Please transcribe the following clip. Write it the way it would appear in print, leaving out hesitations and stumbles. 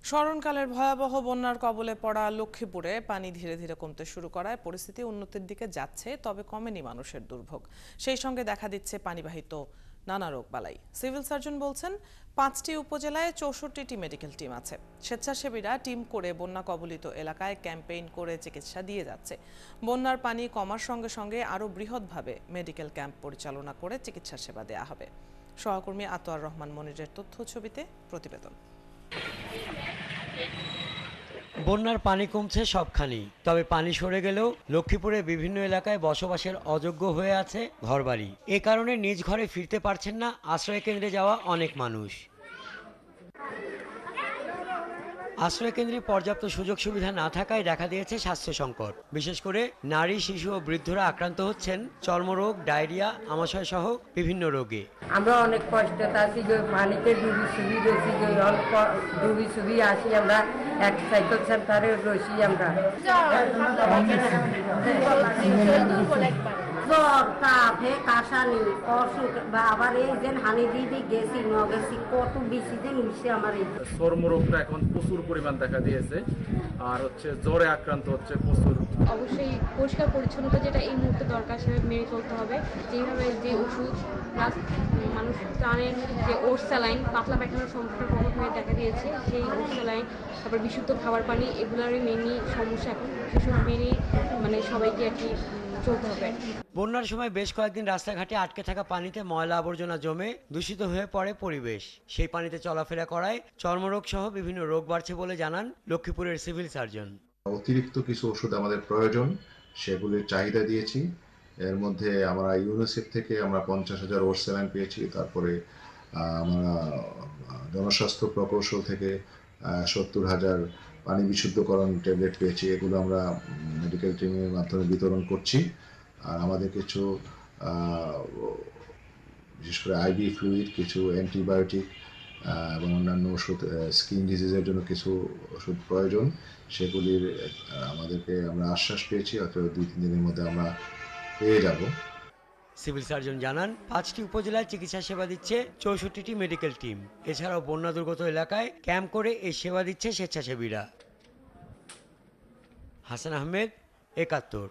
স্মরণকালের ভয়াবহ বন্যার কবলে পড়া লক্ষ্মীপুরে পানি ধীরে ধীরে কমতে শুরু করায় পরিস্থিতি উন্নতির দিকে যাচ্ছে, তবে কমেনি মানুষের দুর্ভোগ। সেই সঙ্গে দেখা দিচ্ছে পানিবাহিত নানা রোগবালাই। সিভিল সার্জন বলছেন, 5টি উপজেলায় 64টি মেডিকেল টিম আছে। স্বেচ্ছাসেবীরা টিম করে বন্যা কবলিত এলাকায় ক্যাম্পেইন করে চিকিৎসা দিয়ে যাচ্ছে। বন্যার পানি কমার সঙ্গে সঙ্গে আরও বৃহৎভাবে মেডিকেল ক্যাম্প পরিচালনা করে চিকিৎসা সেবা দেয়া হবে। সহকর্মী আতোয়ার রহমান মনিরের তথ্য ছবিতে প্রতিবেদন। বন্যার পানি কমছে সবখানি, তবে পানি সরে গেলেও লক্ষ্মীপুরের বিভিন্ন এলাকায় বসবাসের অযোগ্য হয়ে আছে ঘরবাড়ি। এ কারণে নিজ ঘরে ফিরতে পারছেন না আশ্রয় কেন্দ্রে যাওয়া অনেক মানুষ। আশ্রয়কেন্দ্রে পর্যাপ্ত সুযোগ সুবিধা না থাকায় দেখা দিয়েছে স্বাস্থ্য সংকট। বিশেষ করে নারী, শিশু ও বৃদ্ধরা আক্রান্ত হচ্ছেন চর্মরোগ, ডায়রিয়া, আমাশয় সহ বিভিন্ন রোগে। আমরা অনেক কষ্টে আছি, যে পানিতে ডুবি সুবি রয়েছি, যে অল্প ডুবি সুবি আসি আমরা এক সাইকেল সেন্টারে রয়েছি আমরা। জ্বর, কাফে, কাশানি, অসুখ, আবার এই যে হানি দিদি গেছি ন গেছি, কত বেশি দিন হচ্ছে আমার এই চর্মরোগটা এখন প্রচুর পরিমাণ দেখা দিয়েছে, আর জ্বরে আক্রান্ত হচ্ছে প্রচুর। অবশ্যই পরিষ্কার পরিচ্ছন্নতা যেটা এই মুহূর্তে দরকার সেভাবে মেনে চলতে হবে। যেভাবে যে ওষুধ প্লাস মানুষ প্রাণের যে ওর স্যালাইন, পাতলা পায়খানার সমস্যার প্রকট হয়ে দেখা দিয়েছে, সেই ওর স্যালাইন, তারপর বিশুদ্ধ খাবার পানি, এগুলোরই মেনলি সমস্যা এখন। সেসব মেনে সবাইকে আর কি চলতে হবে। বন্যার সময় বেশ কয়েকদিন রাস্তাঘাটে আটকে থাকা পানিতে ময়লা আবর্জনা জমে দূষিত হয়ে পড়ে পরিবেশ। সেই পানিতে চলাফেরা করায় চর্মরোগ সহ বিভিন্ন রোগ বাড়ছে বলে জানান লক্ষ্মীপুরের সিভিল সার্জন। অতিরিক্ত কিছু ওষুধ আমাদের প্রয়োজন, সেগুলির চাহিদা দিয়েছি। এর মধ্যে আমরা ইউনিসেফ থেকে আমরা 50,000 ওর স্যালাইন পেয়েছি। তারপরে আমরা জনস্বাস্থ্য প্রকৌশল থেকে 70,000 পানি বিশুদ্ধকরণ ট্যাবলেট পেয়েছি। এগুলো আমরা মেডিকেল টিমের মাধ্যমে বিতরণ করছি। আর আমাদের কিছু বিশেষ করে আইভি ফ্লুইড, কিছু অ্যান্টিবায়োটিক এবং অন্যান্য ওষুধ, স্কিন ডিজিজের জন্য কিছু ওষুধ প্রয়োজন। সেগুলির আমাদেরকে আমরা আশ্বাস পেয়েছি, হয়তো 2-3 দিনের মধ্যে আমরা পেয়ে যাব। সিভিল সার্জন জানান, 5টি উপজেলায় চিকিৎসা সেবা দিচ্ছে 64টি মেডিকেল টিম। এছাড়াও বন্যা দুর্গত এলাকায় ক্যাম্প করে এই সেবা দিচ্ছে স্বেচ্ছাসেবীরা। হাসান আহমেদ, 71।